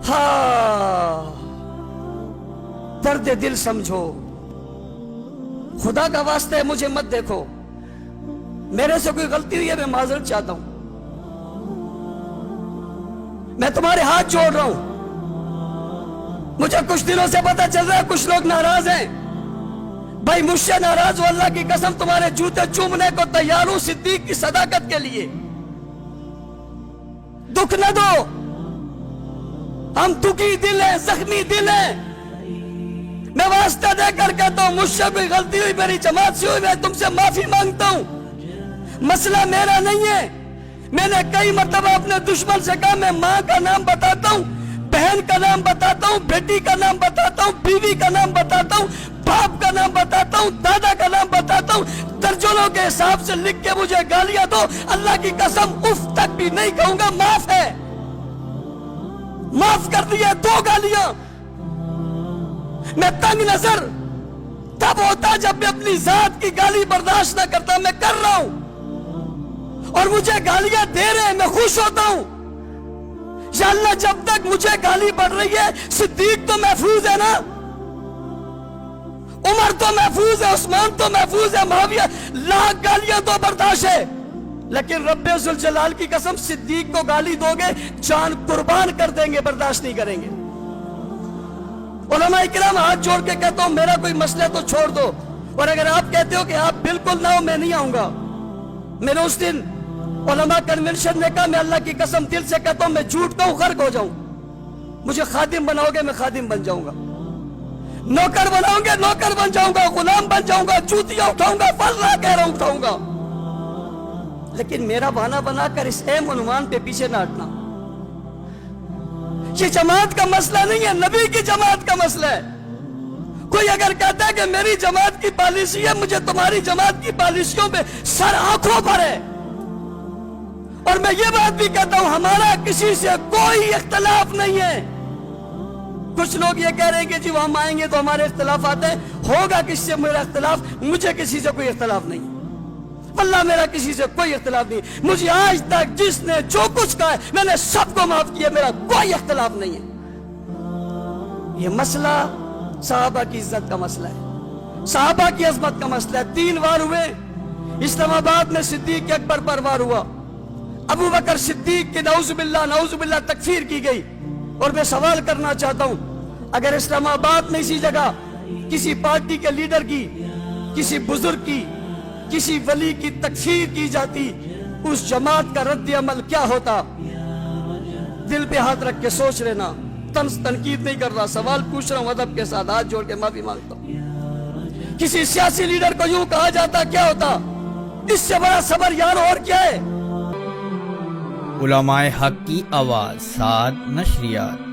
ہاں درد دل سمجھو، خدا کا واسطہ ہے مجھے مت دیکھو، میرے سے کوئی غلطی ہوئی ہے میں معذرت چاہتا ہوں، میں تمہارے ہاتھ جوڑ رہا ہوں۔ مجھے کچھ دنوں سے پتا چل رہا ہے کچھ لوگ ناراض ہیں، بھائی مجھ سے ناراض ہو، اللہ کی قسم تمہارے جوتے چومنے کو تیار ہوں صدیق کی صداقت کے لیے۔ دکھ نہ دو، ہم دکھی دل ہیں، زخمی دل ہیں، میں واسطہ دے کر کہتا ہوں مجھ سے کوئی غلطی ہوئی، میری جماعت سے ہوئی، میں تم سے معافی مانگتا ہوں، مسئلہ میرا نہیں ہے۔ میں نے کئی مرتبہ اپنے دشمن سے کہا میں ماں کا نام بتاتا ہوں، بہن کا نام بتاتا ہوں، بیٹی کا نام بتاتا ہوں، بیوی کا نام بتاتا ہوں، باپ کا نام بتاتا ہوں، دادا کا نام بتاتا ہوں، درجنوں کے حساب سے لکھ کے مجھے گالیاں دو، اللہ کی قسم اف تک بھی نہیں کہوں گا، معاف ہے، معاف کر دیے 2 گالیاں۔ میں تنگ نظر تب ہوتا جب میں اپنی ذات کی گالی برداشت نہ کرتا، میں کر رہا ہوں اور مجھے گالیاں دے رہے ہیں، میں خوش ہوتا ہوں۔ یا اللہ جب تک مجھے گالی پڑ رہی ہے، صدیق تو محفوظ ہے نا، عمر تو محفوظ ہے، عثمان تو محفوظ ہے، معاویہ، لاکھ گالیاں تو برداشت ہے، لیکن رب ذوالجلال کی قسم صدیق کو گالی دو گے جان قربان کر دیں گے، برداشت نہیں کریں گے۔ علماء کرام ہاتھ جوڑ کے کہتا ہوں میرا کوئی مسئلہ تو چھوڑ دو، اور اگر آپ کہتے ہو کہ آپ بالکل نہ ہو میں نہیں آؤں گا۔ میں نے اس دن علماء کنونشن نے کہا میں اللہ کی قسم دل سے کہتا ہوں میں جھوٹ کہوں غرق ہو جاؤں، مجھے خادم بناؤ گے میں خادم بن جاؤں گا، نوکر بناؤ گے نوکر بن جاؤں گا، غلام بن جاؤں گا، جوتیاں اٹھاؤں گا، فضلہ کہہ رہا ہوں اٹھاؤں گا، لیکن میرا بہانہ بنا کر اس اہم عنوان پہ پیچھے نہ ہٹنا۔ یہ جماعت کا مسئلہ نہیں ہے، نبی کی جماعت کا مسئلہ ہے۔ کوئی اگر کہتا ہے کہ میری جماعت کی پالیسی ہے، مجھے تمہاری جماعت کی پالیسیوں پہ سر آنکھوں پر ہے، اور میں یہ بات بھی کہتا ہوں ہمارا کسی سے کوئی اختلاف نہیں ہے۔ کچھ لوگ یہ کہہ رہے ہیں کہ جی وہ ہم آئیں گے تو ہمارے اختلافات ہیں، ہوگا کس سے میرا اختلاف، مجھے کسی سے کوئی اختلاف نہیں، واللہ میرا کسی سے کوئی اختلاف نہیں، مجھے آج تک جس نے جو کچھ کہا ہے میں نے سب کو معاف کیا، میرا کوئی اختلاف نہیں ہے۔ یہ مسئلہ صحابہ کی عزت کا مسئلہ ہے، صحابہ کی عظمت کا مسئلہ ہے۔ 3 وار ہوئے، اسلام آباد میں صدیق اکبر پر وار ہوا، ابو بکر صدیق کے نعوذ باللہ تکفیر کی گئی، اور میں سوال کرنا چاہتا ہوں اگر اسلام آباد میں اسی جگہ کسی پارٹی کے لیڈر کی، کسی بزرگ کی، کسی ولی کی تکفیر کی جاتی، اس جماعت کا رد عمل کیا ہوتا؟ دل پہ ہاتھ رکھ کے سوچ لینا، طنز تنقید نہیں کر رہا، سوال پوچھ رہا ہوں ادب کے ساتھ، ہاتھ جوڑ کے معافی مانگتا ہوں۔ کسی سیاسی لیڈر کو یوں کہا جاتا کیا ہوتا؟ اس سے بڑا صبر یار اور کیا ہے؟ علماء حق کی آواز، 7 نشریات۔